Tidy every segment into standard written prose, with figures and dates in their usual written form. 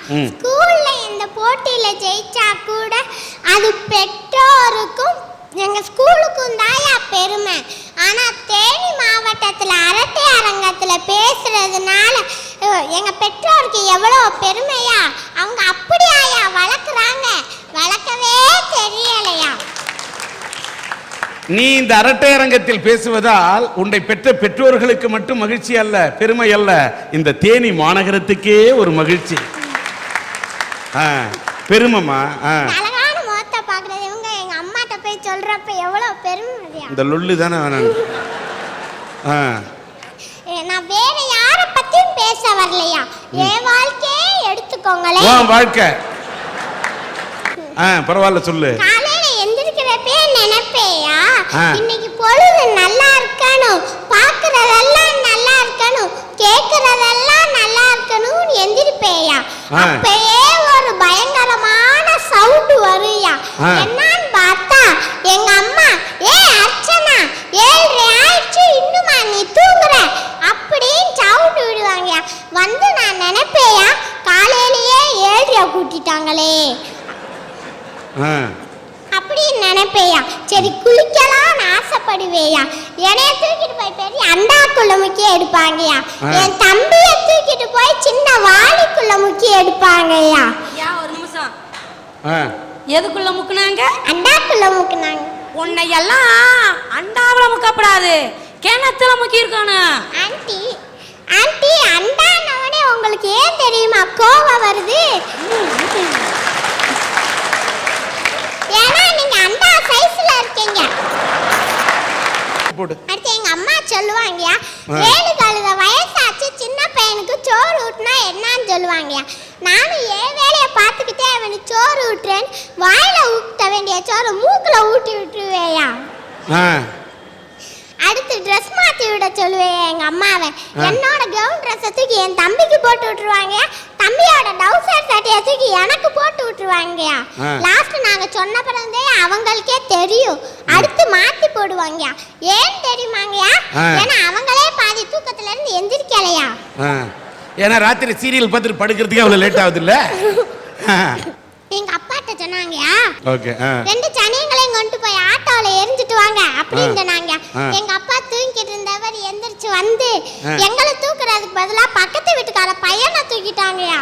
ஸ்கூல்ல இந்த போட்டியில ஜெயிச்சா கூட அது பெற்றோருக்கும் எங்க ஸ்கூலுக்கும் தாயா பெருமை. ஆனா தேனி மாவட்டத்துல அரட்டை அரங்கத்துல பேசுறதுனால எங்க பெற்றோருக்கு எவ்வளவு பெருமையா. அவங்க அப்படியாயா வளர்க்குறாங்க, வளர்க்கவே தெரியலையா. நீ இந்த அரட்டை அரங்கத்தில் பேசுவதால் உன்னை பெற்ற பெற்றோர்களுக்கு மட்டும் மகிழ்ச்சி அல்ல, பெருமை அல்ல, இந்த தேனி மாநகரத்துக்கே ஒரு மகிழ்ச்சி, பெருமைமா. அழகான முகத்தை பாக்குறது இவங்க எங்க அம்மாட்ட போய் சொல்றப்ப எவ்வளவு பெருமையா. இந்த லொல்லு தானே வேணாம். நான் வேற யார பத்தியும் பேச வரலையா, என் வாழ்க்கையே எடுத்துக்கோங்களேன். உன் வாழ்க்கை பரவாயில்ல சொல்லு. காலையில எந்திரிக்கிறப்பே நினைப்பேயா, இன்னைக்கு பொழுது நல்லா இருக்கணும், பாக்குறதெல்லாம் நல்லா இருக்கணும், கேக்குறதெல்லாம் நல்லா இருக்கணும் எந்திரிப்பேயா. அப்பயே ஒரு பயங்கரமான சவுண்ட் வருயா. என்னன்னு பார்த்தா எங்க அம்மா, ஏ அர்ச்சனா 7:30 ஆயிடுச்சு இன்னுமா நீ தூங்குற அப்படின்னு சவுண்ட் விடுவாங்க. வந்து நான் நினைப்பேயா, காலையிலேயே 7:30 கூட்டிட்டாங்களே அப்படின்னு நினைப்பேயா. சரி குளிக்கலாம்னு ஆசைப்படுவேயா. என்னைய தூக்கிட்டு போய் பெரிய அண்டாக்குள்ள முக்கிய எடுப்பாங்கயா. என் தம்பிய தூக்கிட்டு போய் சின்ன வாளிக்குள்ள முக்கிய எடுப்பாங்கயா. ஒரு நிமிஷம், எதுக்குள்ள முக்குனாங்க? அண்டாக்குள்ள முக்குனாங்க. உன்னை எல்லாம் அண்டாவுல முக்கப்படாது, கிணத்துல முக்கி இருக்கணும். ஆண்டி ஆண்டி அண்டானவனே உங்களுக்கு ஏன் தெரியுமா கோவம் வருது? ஏன்னா நீங்க அண்டா சைஸ்ல இருக்கீங்க. அடுத்து எங்க அம்மா சொல்லுவாங்க, 7 கழுத வயசாச்சு சின்ன பையனுக்கு சோறு ஊட்டினா என்னன்னு சொல்லுவாங்க. நானும் என் வேலையை பார்த்துக்கிட்டே அவனுக்கு சோறு ஊட்டுறேன், வாயில ஊட்ட வேண்டிய சோறு மூக்குல ஊட்டி விட்டுருவேயா. அடுத்து ட்ரெஸ் மாற்றி விட சொல்லுவேன் எங்க அம்மாவை. என்னோட கவுன் ட்ரெஸ்ஸை தூக்கி என் தம்பிக்கு போட்டு விட்டுருவாங்க, தம்பியோட டவுசர் சட்டையை தூக்கி எனக்கு போட்டு விட்டுருவாங்க. லாஸ்ட் நாங்க சொன்ன பிறந்தே அவங்களுக்கே தெரியும், அடுத்து மாத்தி போடுவாங்க. ஏன் தெரியுமாங்கயா? ஏன்னா அவங்களே பாதி தூக்கத்துல இருந்து எந்திரிக்கலையா. ஏன்னா ராத்திரி சீரியல் பார்த்துட்டு படுக்கிறதுக்கு அவ்வளவு லேட் ஆகுது இல்ல. எங்க அப்பாட்ட சொன்னாங்கயா, ஓகே 2 சனியங்களையும் கொண்டு போய் ஆட்டோல எரிஞ்சிட்டு வாங்க அப்படின்னு சொன்னாங்க. எங்க அப்பா தூங்கிட்டு இருந்தவர் எந்திரிச்சு வந்து எங்களை தூக்குறதுக்கு பதிலா பக்கத்து வீட்டுக்கார பையனை தூக்கிட்டாங்கயா.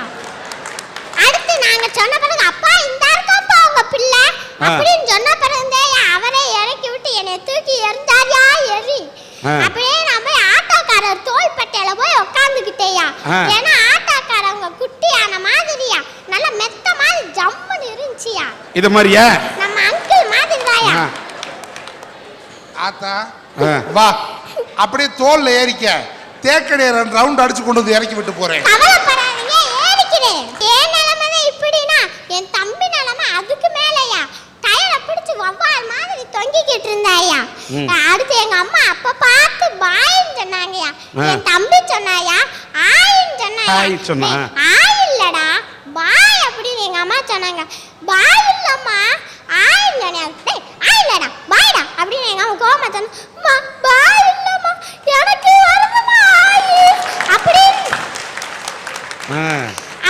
அடுத்து நாங்க சொன்ன பிறகு அப்பா இந்த இருக்கப்பா உங்க பிள்ளை அப்படின்னு சொன்ன பிறந்தே அவரே இறக்கி விட்டு என்னை தூக்கி எரிஞ்சாரியா எரி. அப்படியே நான் போய் ஆட்டோக்காரர் தோள்பட்டையில போய் உட்காந்துக்கிட்டேயா. ஏன்னா ஆட்டோக்காரவங்க குட்டியான மாதிரியா, நல்ல மெத்த மாதிரி ஜம்முன்னு இருந்துச்சியா. இது மாதிரியா நம்ம அங்கிள் மாதிரி தாயா. ஆத்தா வா, அப்படியே தோல்ல ஏறிக்க, தேக்கடைய 2 ரவுண்ட் அடிச்சு கொண்டு வந்து இறக்கி விட்டு போறேன். கவலைப்படாதீங்க, ஏறிக்கிறேன். என் நிலைமை இப்படினா என் தம்பி நிலைமை அதுக்கு மேலையா. டயரை பிடிச்சு வவ்வால் மாதிரி தொங்கிக்கிட்டு இருந்தாயா. அடுத்து எங்க அம்மா அப்ப பார்த்து பாயின்னு சொன்னாங்கயா. என் தம்பி சொன்னாயா ஆயின்னு சொன்னாயா. ஆய் இல்லடா பாய் அப்படின்னு எங்க அம்மா சொன்னாங்க. பாய் இல்லம்மா ஆயின்னு சொன்னாங்க. ஆய் இல்லடா பாய்டா அப்படின்னு எங்க அம்மா கோவமா சொன்னா, பாய் இல்லம்மா எனக்கு வருதுமா ஆய்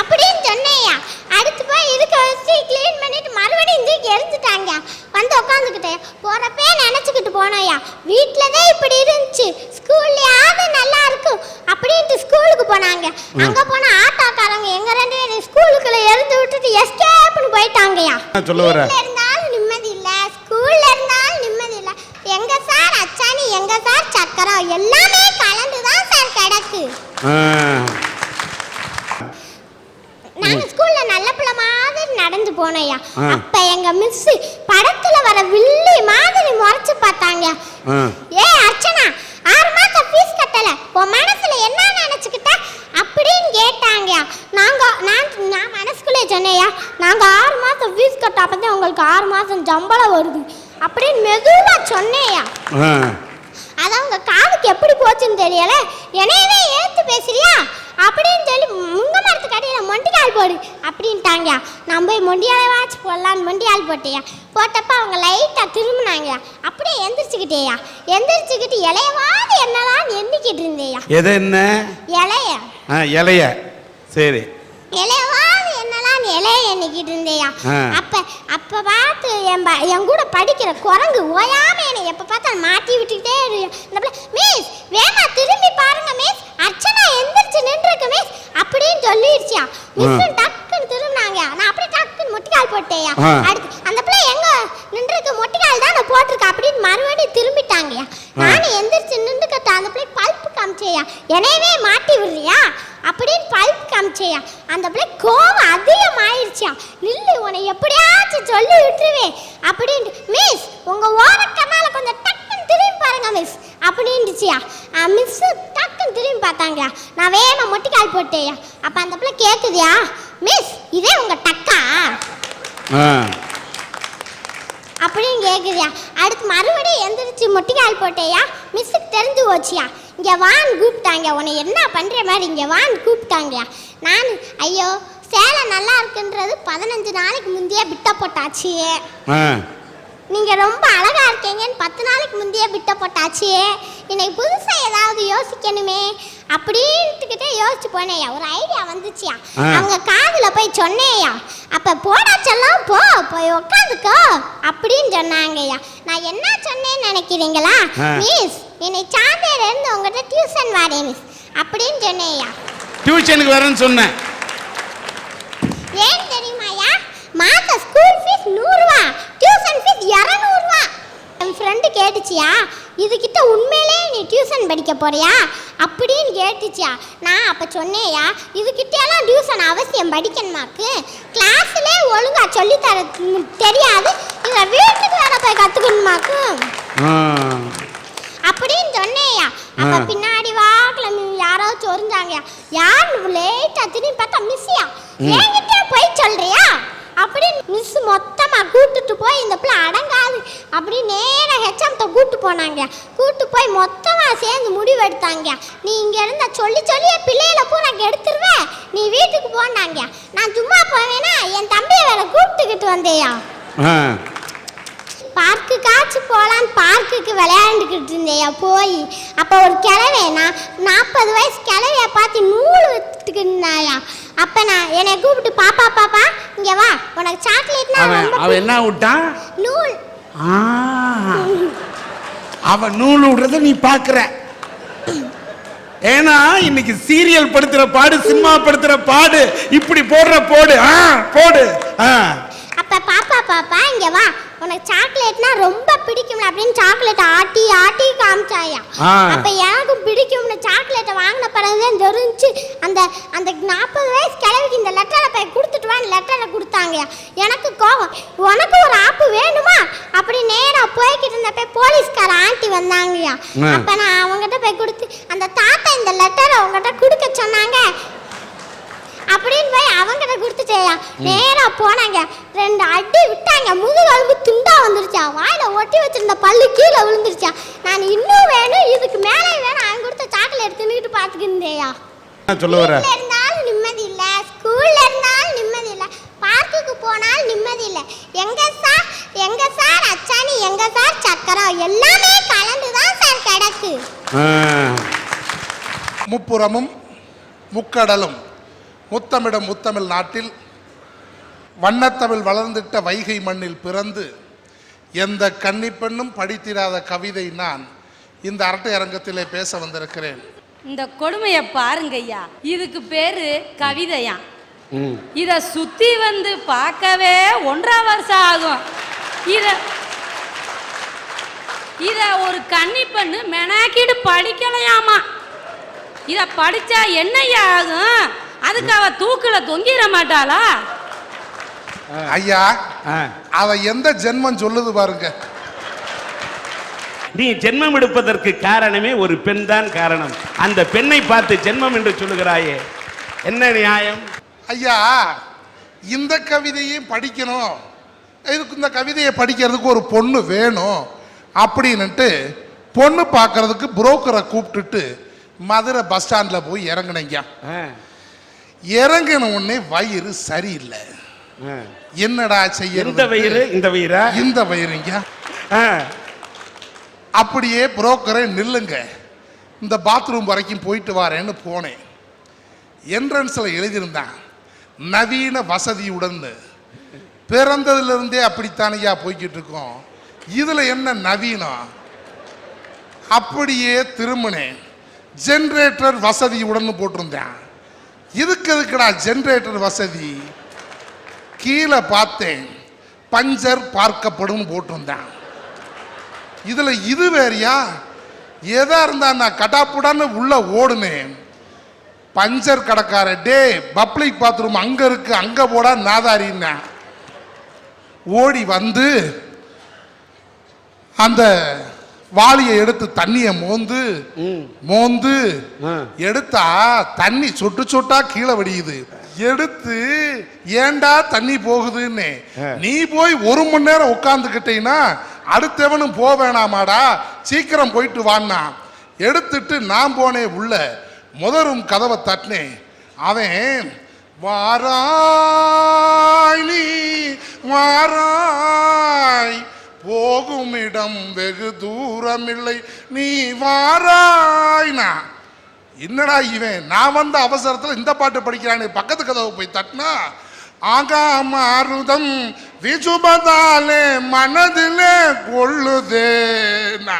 அப்படின்னு சொன்னேயா. அடுத்து போய் இருக்க வச்சு க்ளீன் பண்ணிட்டு மறுபடியும் தூக்கி எரிஞ்சுட்டாங்க. வந்து உட்காந்துக்கிட்டேன், போறப்பே நினைச்சுக்கிட்டு போனோயா, வீட்டுலதான் இப்படி இருந்துச்சு, ஸ்கூல்லையாவது நல்லா இருக்கும் அப்படின்ட்டு ஸ்கூலுக்கு போனாங்க. அங்க போன ஆட்டோக்காரங்க எங்க 2 பேரும் ஸ்கூலுக்குள்ள எரிஞ்சு விட்டுட்டு எஸ்கேப்னு போயிட்டாங்கயா. வீட்டுல இருந்தாலும் நிம்மதி இல்ல, ஸ்கூல்ல இருந்தாலும் நிம்மதி இல்ல. எங்க சார் அச்சாணி, எங்க சார் சக்கரம் எல்லாமே கலந்துதான் சார் கிடக்கு. நாங்க ஸ்கூல்ல நல்ல பிள்ளை மாதிரி நடந்து போனோயா. அப்ப எங்க மிஸ் படத்துல வர வில்லி மாதிரி முறைச்சு பார்த்தாங்க. ஏ அர்ச்சனா 6 மாசம் ஃபீஸ் கட்டல, உன் மனசுல என்ன நினைச்சுக்கிட்ட அப்படின்னு கேட்டாங்க. நான் மனசுக்குள்ளே சொன்னேயா, நாங்க 6 மாசம் ஃபீஸ் கட்ட அப்பதான் உங்களுக்கு 6 மாசம் சம்பளம் வருது அப்படின்னு மெதுவா சொன்னேயா. அது அவங்க காதுக்கு எப்படி போச்சுன்னு தெரியல. என்னையவே ஏத்து பேசுறியா அப்படின்னு சொல்லி முங்க மரத்துக்கு அடியில மொண்டியால் போடு அப்படின்ட்டாங்க. நான் போய் மொண்டியாலை வாட்ச் போடலான்னு மொண்டியால் போட்டேயா. போட்டப்ப அவங்க லைட்டா திரும்பினாங்க. அப்படியே எந்திரிச்சுக்கிட்டேயா. எந்திரிச்சுக்கிட்டு இலையவாது என்னதான் எண்ணிக்கிட்டு இருந்தேயா. எது என்ன இலைய இலைய சரி இலையவாது என்ன இலைய எண்ணிக்கிட்டு இருந்தேயா. அப்ப பார்த்து என் கூட படிக்கிற குரங்கு ஓயாம என்னை எப்ப பார்த்தாலும் மாட்டி விட்டுக்கிட்டே இருக்கு. மிஸ் வேமா திரும்பி பாருங்க மிஸ், அர்ச்சனா எந்திரிச்சு நின்றுருக்கு மிஸ் அப்படின்னு சொல்லிடுச்சியா. மிஸ் டக்குன்னு திரும்பினாங்க. நான் அப்படியே டக்குன்னு முட்டிக்கால் போட்டேயா. அடுத்து அந்த பிள்ளை எங்க நின்றுருக்கு, முட்டிக்கால் தான் நான் போட்டிருக்கேன் அப்படின்னு மறுபடியும் திரும்பிட்டாங்கயா. நானும் எந்திரிச்சு நின்றுக்கிட்ட அந்த பிள்ளை பல்ப்பு காமிச்சேயா. என்னையவே மாட்டி விடுறியா அப்படின்னு பல்ப் காமிச்சேயா. அந்த பிள்ளை கோவம் அதிகமாயிருச்சியா. நில்லு, உன்னை எப்படியாச்சும் சொல்லி விட்டுருவேன் அப்படின்ட்டு. மிஸ் உங்க ஓரக்கண்ணால கொஞ்சம் டக்குன்னு திரும்பி பாருங்க மிஸ் அப்படின்ட்டுச்சியா. மிஸ் டக்குன்னு திரும்பி பார்த்தாங்க. நான் வேணா மொட்டிக்கால் போட்டேயா. அப்ப அந்த பிள்ளை கேக்குதியா, மிஸ் இதே உங்க டக்கா அப்படின்னு கேக்குதியா. அடுத்து மறுபடியும் எந்திரிச்சு மொட்டிக்கால் போட்டேயா. மிஸ்ஸுக்கு தெரிஞ்சு போச்சியா. இங்கே வான்னு கூப்பிட்டாங்க. உன்னை என்ன பண்ணுற மாதிரி இங்கே வான்னு கூப்பிட்டாங்கயா. நான் ஐயோ சேலை நல்லா இருக்குன்றது 15 நாளைக்கு முந்தையே பிட்ட போட்டாச்சு. நீங்கள் ரொம்ப அழகாக இருக்கீங்கன்னு 10 நாளைக்கு முந்தையே பிட்ட போட்டாச்சு. இன்னைக்கு புதுசாக ஏதாவது யோசிக்கணுமே அப்படின்ட்டுக்கிட்டே யோசிச்சு போனேயா. ஒரு ஐடியா வந்துச்சியா. அவங்க காதில் போய் சொன்னேயா. அப்போ போடாச்செல்லாம் போய் உட்காந்துக்கோ அப்படின்னு சொன்னாங்கய்யா. நான் என்ன சொன்னேன்னு நினைக்கிறீங்களா? மிஸ் என்னை சாந்தையில இருந்து உங்கள்கிட்ட டியூஷன் வாரேன் மிஸ் அப்படின்னு சொன்னேயா. டியூஷனுக்கு வரேன்னு சொன்னேன். ஏன் தெரியுமாயா? மாத ஸ்கூல் ஃபீஸ் 100 ரூபா, டியூஷன் ஃபீஸ் 200 ரூபா. என் ஃப்ரெண்டு கேட்டுச்சியா, இதுகிட்ட உண்மையிலே நீ டியூஷன் படிக்க போறியா அப்படின்னு கேட்டுச்சியா. நான் அப்போ சொன்னேயா, இதுகிட்டெல்லாம் டியூஷன் அவசியம் படிக்கணுமாக்கு, கிளாஸ்லே ஒழுங்கா சொல்லித்தர தெரியாது, இதை வீட்டுக்கு வேற போய் கற்றுக்கணுமாக்கு அப்படின்னு சொன்னேயா. அப்போ பின்னாடி வாக்கில் யாராவது சொரிஞ்சாங்கயா. யார் லேட்டாக திரும்பி பார்த்தா மிஸ்ஸியா. என்கிட்டே போய் சொல்றியா அப்படின்னு மிஸ் மொத்தமாக கூப்பிட்டுட்டு போய் இந்த பிள்ளை அடங்காது அப்படின்னு நேராக ஹெச்எம்கிட்ட கூப்பிட்டு போனாங்க. கூப்பிட்டு போய் மொத்தமாக சேர்ந்து முடிவெடுத்தாங்க. நீ இங்கே இருந்த சொல்லியே பிள்ளைகளை பூ நான் எடுத்துருவேன், நீ வீட்டுக்கு போனாங்க. நான் சும்மா போவேன்னா என் தம்பியை வேற கூப்பிட்டுக்கிட்டு வந்தேயா. பார்க்கு காய்ச்சி போகலான்னு பார்க்குக்கு விளையாண்டுக்கிட்டு இருந்தேயா போய். அப்போ ஒரு கிழவேனா 40 வயசு கிழவைய பார்த்து நூல் வித்துக்கிட்டு இருந்தாயா. அப்போ நான் என்னை கூப்பிட்டு பாப்பா இங்கே வா, உனக்கு சாக்லேட்னா அவன் என்ன விட்டான்? நூல். அவன் நூல் விடுறத நீ பார்க்குற. ஏன்னா இன்னைக்கு சீரியல் படுத்துற பாடு, சினிமா படுத்துற பாடு, இப்படி போடுற போடு போடு. அப்ப பாப்பா இங்க வா, உனக்கு சாக்லேட்னா ரொம்ப பிடிக்கும் அப்படின்னு சாக்லேட் ஆட்டி ஆட்டி காமிச்சாயா. அப்ப எனக்கும் பிடிக்கும்னு சாக்லேட்டை வாங்கின பிறகுதான் தெரிஞ்சு அந்த அந்த 40 வயசு கிழவிக்கு இந்த லெட்டரை போய் கொடுத்துட்டு வான்னு லெட்டரை கொடுத்தாங்கயா. எனக்கு கோவம், உனக்கு ஒரு ஆப்பு வேணுமா அப்படி நேரா போய்கிட்டு இருந்தப்ப போலீஸ்கார ஆண்டி வந்தாங்கயா. அப்ப நான் அவங்ககிட்ட போய் கொடுத்து, அந்த தாத்தா இந்த லெட்டரை அவங்ககிட்ட கொடுக்க சொன்னாங்க அப்படின்னு போய் அவங்கிட்ட கொடுத்துட்டேயா. நேரா போனாங்க, 2 அடி விட்டாங்க, முதுகெலும்பு துண்டா வந்துருச்சா, வாயில ஒட்டி வச்சிருந்த பல்லு கீழே விழுந்துருச்சா. நான் இன்னும் வேணும், இதுக்கு மேலே வேணும், அவங்க கொடுத்த சாக்லேட் தின்னுட்டு பார்த்துக்கிட்டேயா. இருந்தாலும் நிம்மதி இல்லை, ஸ்கூல்ல இருந்தாலும் நிம்மதி இல்லை, பார்க்குக்கு போனாலும் நிம்மதி இல்லை. எங்க சார் அச்சாணி, எங்க சார் சக்கரம், எல்லாமே கலந்துதான் சார் கிடக்கு. முப்புறமும் முக்கடலும் முத்தமிடும் முத்தமிழ் நாட்டில் வண்ணத்தமிழ் வளர்ந்திட்ட வைகை மண்ணில் பிறந்து எந்த கன்னிப்பெண்ணும் படித்திராத கவிதை நான் இந்த அரட்டை அரங்கத்திலே பேச வந்திருக்கிறேன். இந்த கொடுமையை பாருங்க ஐயா, இதுக்கு பேரு கவிதையா. இத சுத்தி வந்து பார்க்கவே 1.5 வருஷம் ஆகும். இத ஒரு கன்னிப்பெண்ணு மெனாக்கிட்டு படிக்கலையாமா. இத படிச்சா என்னையா ஆகும்? அதுக்கு அவ தூக்குல தொங்கிட மாட்டாளா? ஐயா, அவ எந்த ஜென்மம் சொல்லுது பாருங்க. நீ ஜென்மம் எடுப்பதற்கு காரணமே ஒரு பெண் தான் காரணம். அந்த பெண்ணை பார்த்து ஜென்மம் என்று சொல்லுகிறாயே, என்ன நியாயம்? ஐயா, இந்த கவிதையும் படிக்கணும், இதுக்கு இந்த கவிதையை படிக்கிறதுக்கு ஒரு பொண்ணு வேணும் அப்படின்னுட்டு பொண்ணு பார்க்கறதுக்கு புரோக்கரை கூப்பிட்டுட்டு மதுரை பஸ் ஸ்டாண்ட்ல போய் இறங்கினீங்க. இறங்கின உடனே வயிறு சரியில்லை. என்னடா செய்ய? இந்த வயிறுங்க. அப்படியே புரோக்கரை நில்லுங்க, இந்த பாத்ரூம் வரைக்கும் போயிட்டு வரேன்னு போனேன். என்ட்ரன்ஸ்ல எழுதியிருந்தான், நவீன வசதியுடன். பிறந்ததிலிருந்தே அப்படித்தானையா போய்கிட்டு இருக்கோம். இதுல என்ன நவீனம்? அப்படியே திரும்பினேன். ஜென்ரேட்டர் வசதியுடன் போட்டிருந்தேன். எதுக்குடா ஜென்ரேட்டர் வசதி? கீழே பார்த்தேன், பஞ்சர் பார்க்கப்படும் போட்டிருந்தேன். இதுல இது வேறையா? எதா இருந்தா நான் கட்டாப்புடான்னு உள்ள ஓடுனேன். பஞ்சர் கடைக்கார, டே பப்ளிக் பாத்ரூம் அங்க இருக்கு, அங்க போடா நாதாரின்னா. ஓடி வந்து அந்த வாளியை எடுத்து தண்ணிய மோந்து எடுத்தா தண்ணி சொட்டு சொட்டா கீழே வடியுது. எடுத்து ஏண்டா தண்ணி போகுதுன்னு நீ போய் 1 மணி நேரம் உட்கார்ந்துக்கிட்டீங்கன்னா அடுத்தவனும் போக வேணாமாடா, சீக்கிரம் போயிட்டு வான்னா. எடுத்துட்டு நான் போனேன் உள்ள. முதலும் கதவை தட்டினேன். அவன் வாராய் நீ வாராய், போகும் இடம் வெகு தூரம் இல்லை நீ வாராய்னா. என்னடா இவன், நான் வந்த அவசரத்தில் இந்த பாட்டு படிக்கிறானே. பக்கத்து கதவை போய் தட்டினா, ஆகாமருதம் விசுபதாலே மனதிலே கொள்ளுதேனா.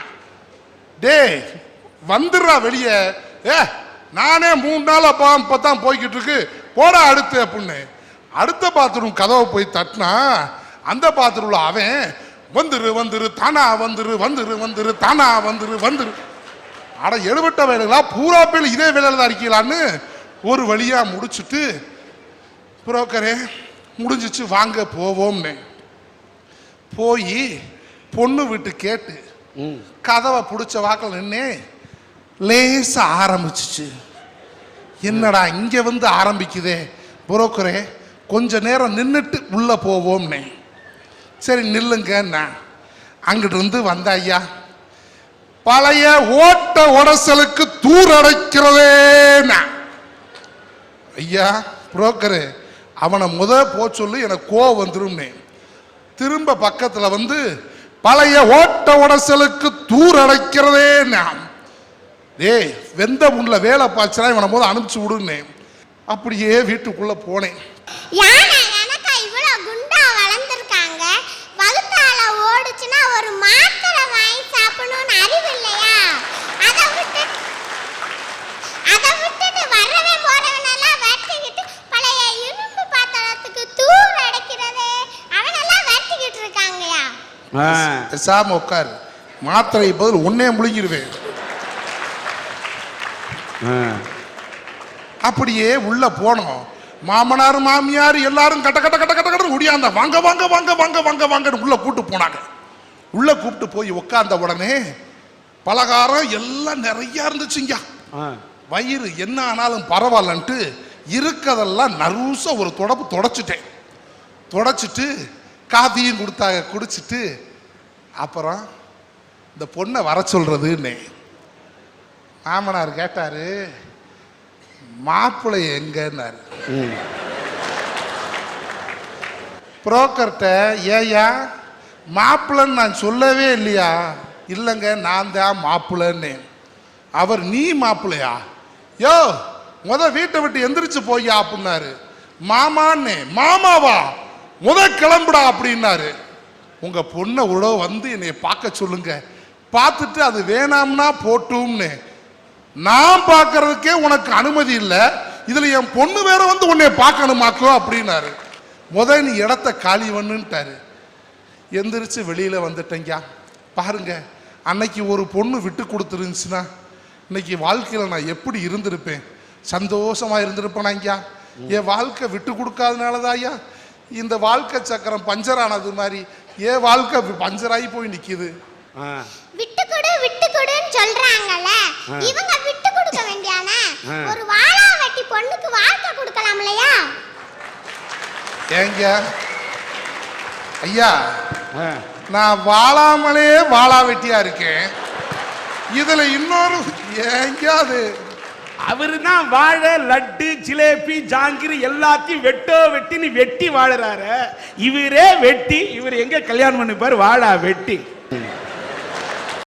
டே வந்துடுறா வெளியே. நானே 3 நாள் அப்பதான் போய்கிட்டு இருக்கு, போடா அடுத்து அப்படின்னு. அடுத்த பாத்ரூம் கதவை போய் தட்டினா, அந்த பாத்ரூம்ல அவன் வந்துரு வந்துரு தானா வந்துரு வந்துரு வந்துரு தானா வந்துரு வந்துரு. அட எடுபட்ட வேலைகளா, பூரா பேர் இதே வேலையில தான் இருக்கீங்களான்னு ஒரு வழியா முடிச்சுட்டு, புரோக்கரே முடிஞ்சிச்சு வாங்க போவோம்னு போய் பொண்ணு வீட்டு கேட்டு கதவை பிடிச்ச வாக்கில் நின்னே. லேசா ஆரம்பிச்சிச்சு. என்னடா இங்க வந்து ஆரம்பிக்குதே, புரோக்கரே கொஞ்ச நேரம் நின்றுட்டு உள்ள போவோம்னே. சரி நில்லுங்க. அங்கிட்டு இருந்து வந்த ஐயா, பழைய ஓட்ட உடசலுக்கு தூரடைக்கிறதே. ஐயா புரோக்கரு, அவனை போ சொல்லு, எனக்கு கோவம் வந்துரும்னே. திரும்ப பக்கத்துல வந்து பழைய ஓட்ட உடசலுக்கு தூரடைக்கிறதே. டேய் வெந்த முன்ல வேலை பாய்ச்சா இவனை அனுப்பிச்சு விடுன்னு. அப்படியே வீட்டுக்குள்ள போனேன். ஒரு மாத்திரை வாங்கி சாப்பிடணும்னு அறிவு இல்லையா? அதை விட்டுட்டு வரவே போறவனெல்லாம் வெட்டிக்கிட்டு பழைய இரும்பு பாத்திரத்துக்கு தூர் அடைக்கிறது அவனெல்லாம் வெட்டிக்கிட்டு இருக்காங்கயா. சாம உட்காரு, மாத்திரை பதில் உன்னே முழுங்கிடுவேன். அப்படியே உள்ள போனோம். மாமனார் மாமியார் எல்லாரும் கட்ட கட்ட கட்ட கட்ட கட்ட முடியாத வாங்க வாங்க வாங்க வாங்க வாங்க வாங்க உள்ள கூட்டு போனாங்க. உள்ள கூப்பிட்டு போய் உட்கார்ந்த உடனே பலகாரம் எல்லாம் நிறைய இருந்துச்சுங்க. வயிறு என்ன ஆனாலும் பரவாயில்லன்ட்டு இருக்கதெல்லாம் நறுசா ஒரு தொடச்சிட்டேன். தொடச்சிட்டு காஃபியும் கொடுத்தாங்க, குடிச்சிட்டு அப்புறம் இந்த பொண்ணை வர சொல்றதுன்னு மாமனார் கேட்டாரு, மாப்பிள்ளை எங்கன்னாரு. புரோக்கர்கிட்ட ஏயா மாப்பிள்ளைன்னு நான் சொல்லவே இல்லையா? இல்லைங்க நான் தான் மாப்பிள்ளைன்னு. அவர் நீ மாப்பிள்ளையா? யோ வீட்டை விட்டு எந்திரிச்சு போய்யா அப்படின்னாரு. மாமான்னு. மாமாவா? கிளம்புடா அப்படின்னாரு. உங்க பொண்ணை உழவு வந்து என்னை பார்க்க சொல்லுங்க, பார்த்துட்டு அது வேணாம்னா போட்டும்னு. நான் பார்க்கறதுக்கே உனக்கு அனுமதி இல்லை, இதுல என் பொண்ணு வேற வந்து உன்னை பார்க்கணுமாக்கோ அப்படின்னாரு. நீ இடத்த காலி பண்ணுட்டாரு. எந்திரிச்சு வெளியில வந்துட்டேங்க. பாருங்க, அன்னைக்கு ஒரு பொண்ணு விட்டு கொடுத்துருந்துச்சுன்னா இன்னைக்கு வாழ்க்கையில நான் எப்படி இருந்திருப்பேன், சந்தோஷமா இருந்திருப்பேனாங்க. என் வாழ்க்கை விட்டு கொடுக்காதனாலதான் ஐயா இந்த வாழ்க்கை சக்கரம் பஞ்சர் ஆனது மாதிரி என் வாழ்க்கை பஞ்சராகி போய் நிக்குது. விட்டு கொடுன்னு சொல்றாங்கல்ல, இவங்க விட்டு கொடுக்க வேண்டியானே. ஒரு வாழா வெட்டி பொண்ணுக்கு வாழ்க்கை கொடுக்கலாம் இல்லையா? ஏங்க ஐயா, நான் வாழாமலே வாழா வெட்டியா இருக்கேன். இதுல இன்னொரு ஏங்காது அவரு தான் வாழை லட்டு ஜிலேபி ஜாங்கிரி எல்லாத்தையும் வெட்டி வெட்டி வாழறாரு. இவரே வெட்டி, இவர் எங்க கல்யாணம் பண்ணிப்பாரு? வாழா வெட்டி.